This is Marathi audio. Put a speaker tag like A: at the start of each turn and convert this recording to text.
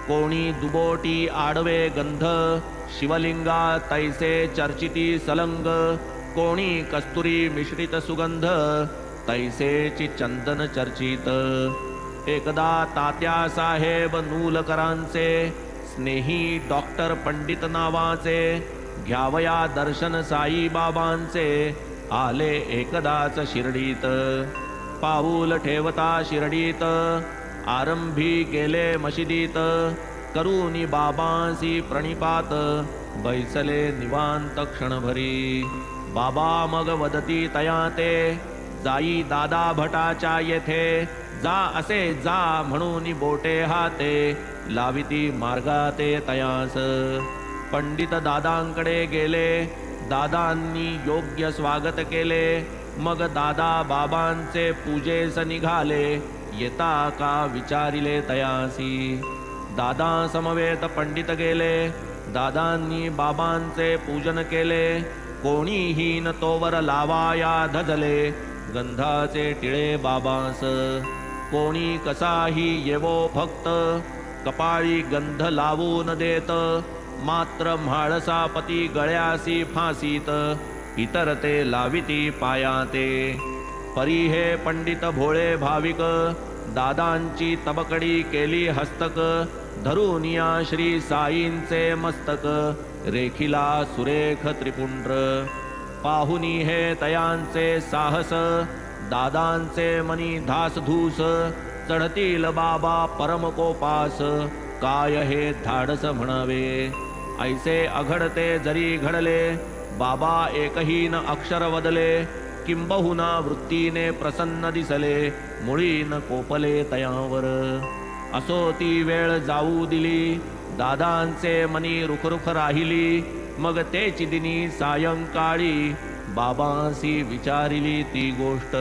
A: कोणी दुबोटी आडवे गंध, शिवलिंगा तैसे चर्चिती सलंग, कोणी कस्तुरी मिश्रित सुगंध, तैसेची चंदन चर्चित। एकदा तात्या साहेब नूलकरांचे, स्नेही डॉक्टर पंडित नावाचे, घ्यावया दर्शन साई बाबांचे, आले एकदाच शिर्डीत। पाऊल ठेवता शिर्डीत, आरंभी गेले मशिदीत, करूनी बाबांसी प्रणिपात, बैसले निवांत क्षणभरी। बाबा मग वदती तया ते, जाई दादा भटाच्या येथे, जा असे जा म्हणून बोटे हाते, लाविती मार्गाते तयास। पंडित दादांकडे गेले, दादांनी योग्य स्वागत केले, मग दादा बाबांचे पूजेस निघाले, येता का विचारिले तयासी। दादा समवेत पंडित गेले, दादांनी बाबांचे पूजन केले, कोणीही न तोवर लावाया धजले, गंधाचे टिळे बाबांस। कोणी कसाही येवो भक्त, कपाळी गंध लावून देत, मात्र म्हाळसापती गळ्यासी फासीत, इतर ते लाविती पायाते। परी हे पंडित भोळे भाविक, दादांची तबकडी केली हस्तक, धरुनिया श्री साईंचे मस्तक, रेखिला सुरेख त्रिपुंड्र। पाहुनी हे तयांचे साहस, दादांचे मनी धासधूस, चढतील बाबा परमकोपास, काय हे धाडस म्हणावे। ऐसे अघडते जरी घडले, बाबा एकही न अक्षर वदले, किंबहुना वृत्तीने प्रसन्न दिसले, मुळी न कोपले तयावर। असो ती वेळ जाऊ दिली, दादांचे मनी रुखरुख राहिली, मग तेची दिनी सायंकाळी, बाबांसी विचारिली ती गोष्ट।